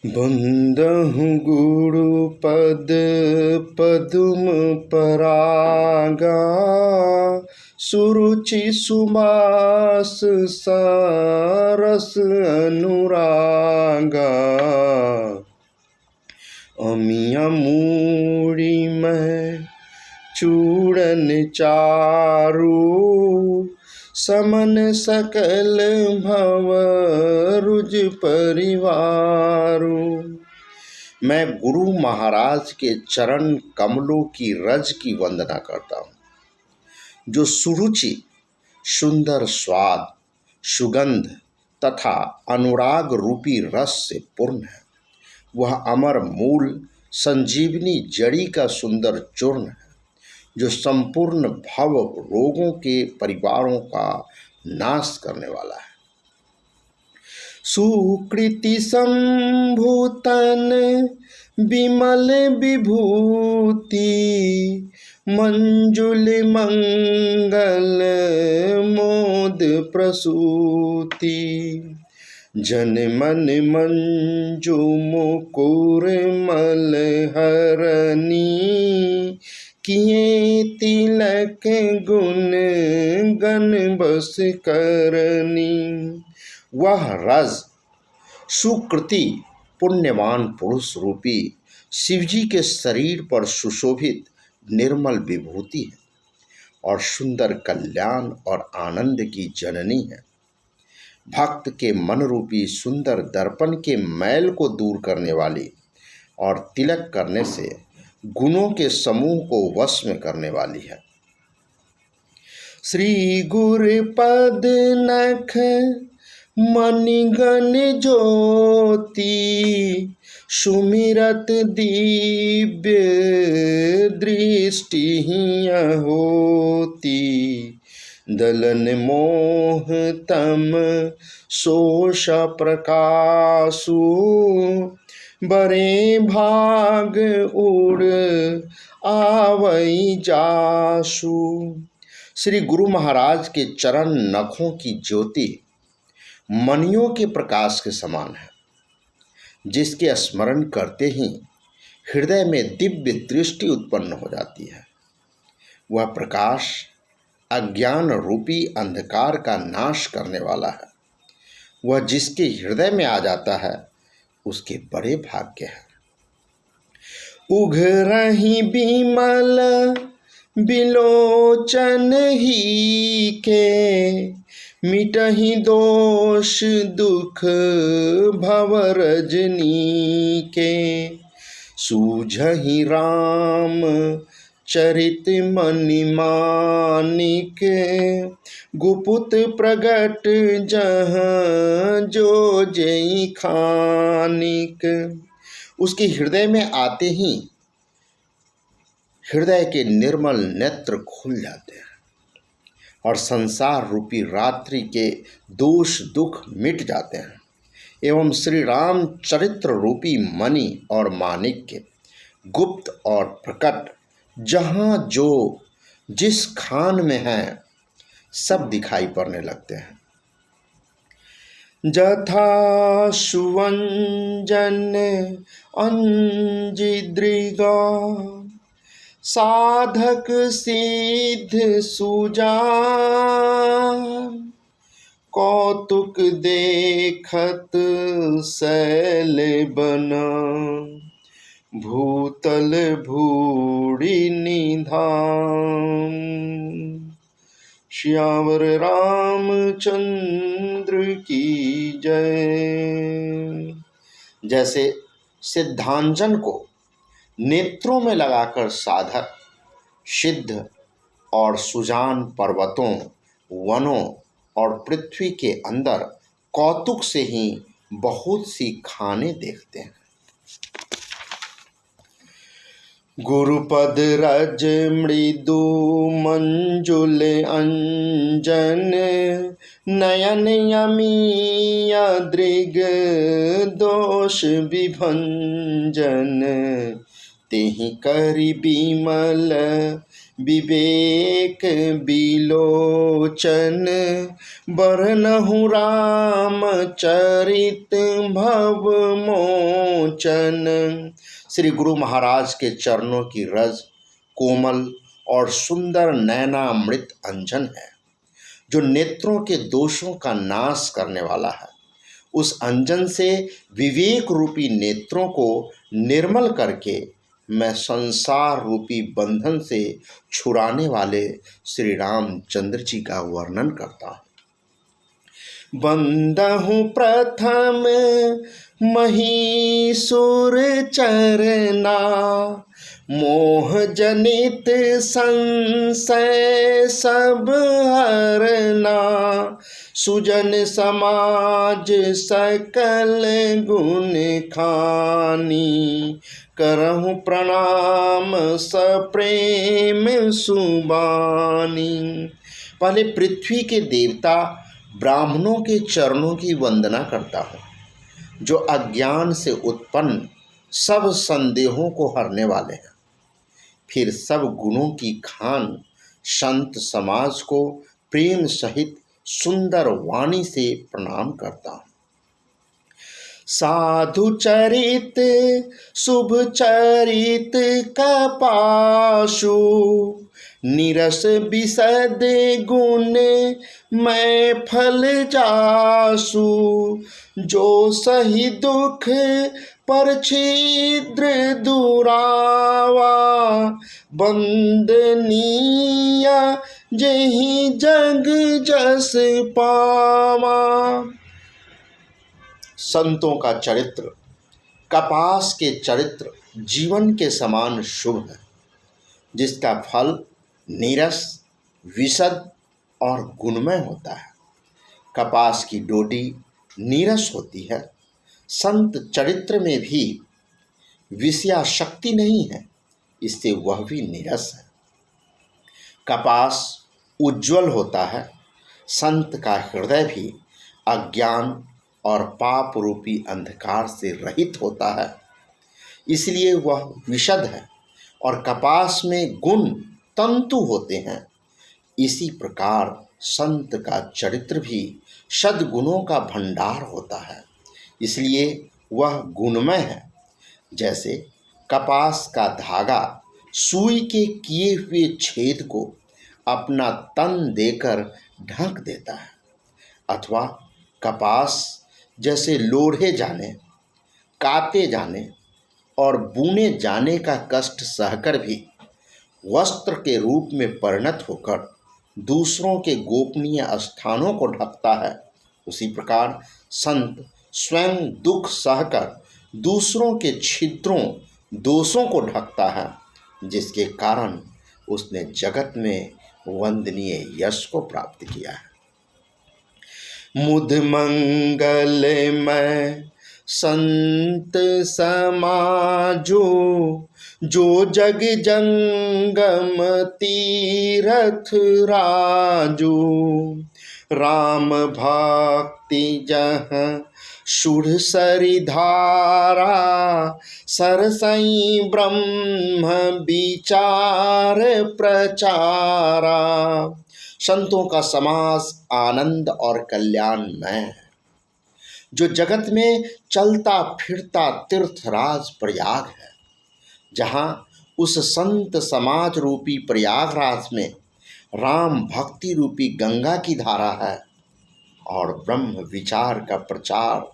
बंदहु गुरुपद पदुम परागा सुरुचि सुबास सरस अनुरागा। अमिया मूड़ी में चूड़न चारू समन सकल भव रुज परिवारू। मैं गुरु महाराज के चरण कमलों की रज की वंदना करता हूँ, जो सुरुचि, सुंदर स्वाद, सुगंध तथा अनुराग रूपी रस से पूर्ण है। वह अमर मूल संजीवनी जड़ी का सुंदर चूर्ण है, जो संपूर्ण भव रोगों के परिवारों का नाश करने वाला है। सुकृति संभूतन विमल विभूति मंजुल मंगल मोद प्रसूति। जन मन मंजू मुकुर मल हरनी किए तिलक गुण गण बस करनी। वह रज सुकृति पुण्यवान पुरुष रूपी शिवजी के शरीर पर सुशोभित निर्मल विभूति है और सुंदर कल्याण और आनंद की जननी है। भक्त के मन रूपी सुंदर दर्पण के मैल को दूर करने वाली और तिलक करने से गुणों के समूह को वश में करने वाली है। श्री गुरुपद नख मणिगण ज्योति सुमिरत दिव्य दृष्टि होती। दलन मोह तम शोष प्रकाशु बरे भाग उड़ आवई जासु। श्री गुरु महाराज के चरण नखों की ज्योति मणियों के प्रकाश के समान है, जिसके स्मरण करते ही हृदय में दिव्य दृष्टि उत्पन्न हो जाती है। वह प्रकाश अज्ञान रूपी अंधकार का नाश करने वाला है। वह जिसके हृदय में आ जाता है उसके बड़े भाग्य है। उघरहि बिमल बिलोचन ही के मिटहि दोष दुख भव रजनी के। सूझहि राम चरित मणि मानिक गुपुत प्रगट जहाँ जो जई खानिक। उसके हृदय में आते ही हृदय के निर्मल नेत्र खुल जाते हैं और संसार रूपी रात्रि के दोष दुख मिट जाते हैं एवं श्री राम चरित्र रूपी मणि और माणिक्य गुप्त और प्रकट जहाँ जो जिस खान में है सब दिखाई पड़ने लगते हैं। जथा सुवंजन अंजिद्रिगा साधक सिद्ध सुजान। कौतुक देखत शैल बना भूतल भूड़ी निधान। श्यावर रामचंद्र की जय। जैसे सिद्धांजन को नेत्रों में लगाकर साधक सिद्ध और सुजान पर्वतों, वनों और पृथ्वी के अंदर कौतुक से ही बहुत सी खाने देखते हैं। गुरुपद रज मृदु मंजुल अंजन नयन यमिया दृग दोष विभंजन। तेहि करि बिमल विवेक बिलोचन बरनहु राम चरित भव मोचन। श्री गुरु महाराज के चरणों की रज कोमल और सुंदर नयनामृत अंजन है, जो नेत्रों के दोषों का नाश करने वाला है। उस अंजन से विवेक रूपी नेत्रों को निर्मल करके मैं संसार रूपी बंधन से छुड़ाने वाले श्री रामचंद्र जी का वर्णन करता हूँ। बंदहु प्रथम महीसुर चरना, मोह जनित संशय सब हरना, सुजन समाज सकल गुण खानी, करहु प्रणाम सप्रेम सुबानी। पहले पृथ्वी के देवता ब्राह्मणों के चरणों की वंदना करता हूँ, जो अज्ञान से उत्पन्न सब संदेहों को हरने वाले हैं। फिर सब गुणों की खान संत समाज को प्रेम सहित सुंदर वाणी से प्रणाम करता हूँ। साधु चरित शुभ चरित कपाशु, निरस विशद गुण मैं फल जासु, जो सही दुख पर छिद्र दुरावा, बंदनीय जेहि जग जस पावा। संतों का चरित्र कपास के चरित्र जीवन के समान शुभ है, जिसका फल नीरस विशद और गुणमय होता है। कपास की डोडी नीरस होती है। संत चरित्र में भी विषयाशक्ति नहीं है, इससे वह भी नीरस है। कपास उज्ज्वल होता है। संत का हृदय भी अज्ञान और पाप रूपी अंधकार से रहित होता है, इसलिए वह विशद है। और कपास में गुण तंतु होते हैं। इसी प्रकार संत का चरित्र भी सद्गुणों का भंडार होता है, इसलिए वह गुणमय है। जैसे कपास का धागा सुई के किए हुए छेद को अपना तन देकर ढक देता है, अथवा कपास जैसे लोढ़े जाने, काते जाने और बुने जाने का कष्ट सहकर भी वस्त्र के रूप में परिणत होकर दूसरों के गोपनीय स्थानों को ढकता है, उसी प्रकार संत स्वयं दुख सहकर दूसरों के छिद्रों दोषों को ढकता है, जिसके कारण उसने जगत में वंदनीय यश को प्राप्त किया है। मुद मंगलमय संत समाजो, जो जग जंगम तीरथ राजो, राम भक्ति जहाँ शुद्ध सरिधारा, सरसई ब्रह्म विचार प्रचारा। संतों का समास आनंद और कल्याणमय है, जो जगत में चलता फिरता तीर्थराज प्रयाग है, जहाँ उस संत समाज रूपी प्रयागराज में राम भक्ति रूपी गंगा की धारा है और ब्रह्म विचार का प्रचार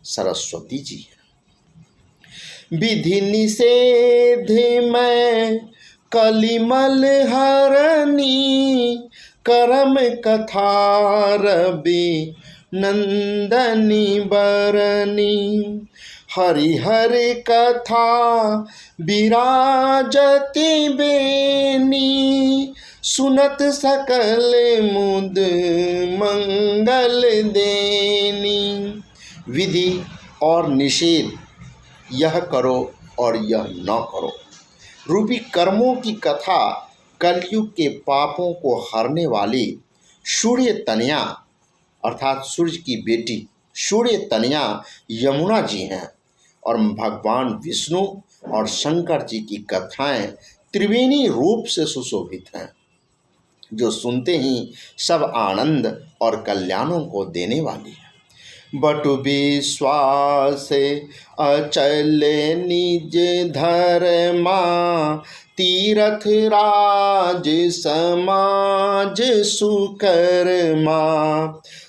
सरस्वती जी है। विधि निषेध में कलिमल हरनी, करम कथा रवि नंदनी बरनी, हरिहर कथा विराजती बेनी, सुनत सकल मुद मंगल देनी। विधि और निषेध, यह करो और यह न करो रूपी कर्मों की कथा कलयुग के पापों को हरने वाली सूर्य तनया अर्थात सूर्य की बेटी सूर्य तनया यमुना जी हैं, और भगवान विष्णु और शंकर जी की कथाएं त्रिवेणी रूप से सुशोभित हैं, जो सुनते ही सब आनंद और कल्याणों को देने वाली है। बटु विश्वास अचल निज धर्मा, तीरथ राज समाज सुकर्मा,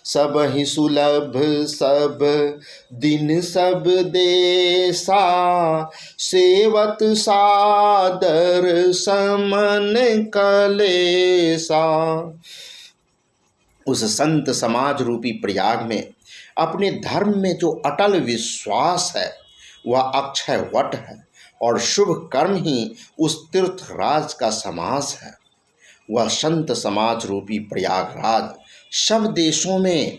सब ही सुलभ सब दिन सब देसा, सेवत सादर समन कलेसा। उस संत समाज रूपी प्रयाग में अपने धर्म में जो अटल विश्वास है वह अक्षय वट है, और शुभ कर्म ही उस तीर्थराज का समास है। वह संत समाज रूपी प्रयागराज सब देशों में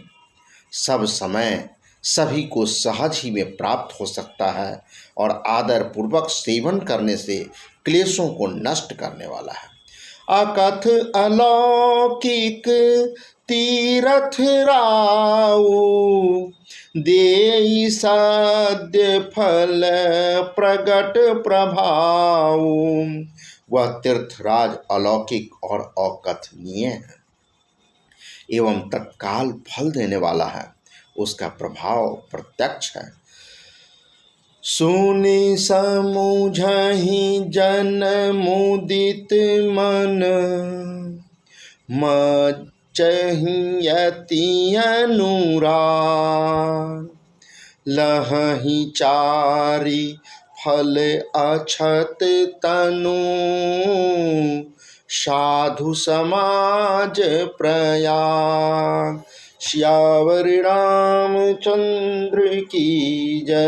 सब समय सभी को सहज ही में प्राप्त हो सकता है, और आदर पूर्वक सेवन करने से क्लेशों को नष्ट करने वाला है। अकथ अलौकिक तीरथ राऊ, देई सद्य फल प्रगट प्रभाव। वह तीर्थराज अलौकिक और अकथनीय है एवं तत्काल फल देने वाला है, उसका प्रभाव प्रत्यक्ष है। सुनि समुझहि जन मुदित मन, मचहि अति अनुराग। लहहि चारि फल अछत तनु, साधु समाज प्रयाग। श्यावर रामचंद्र की जय।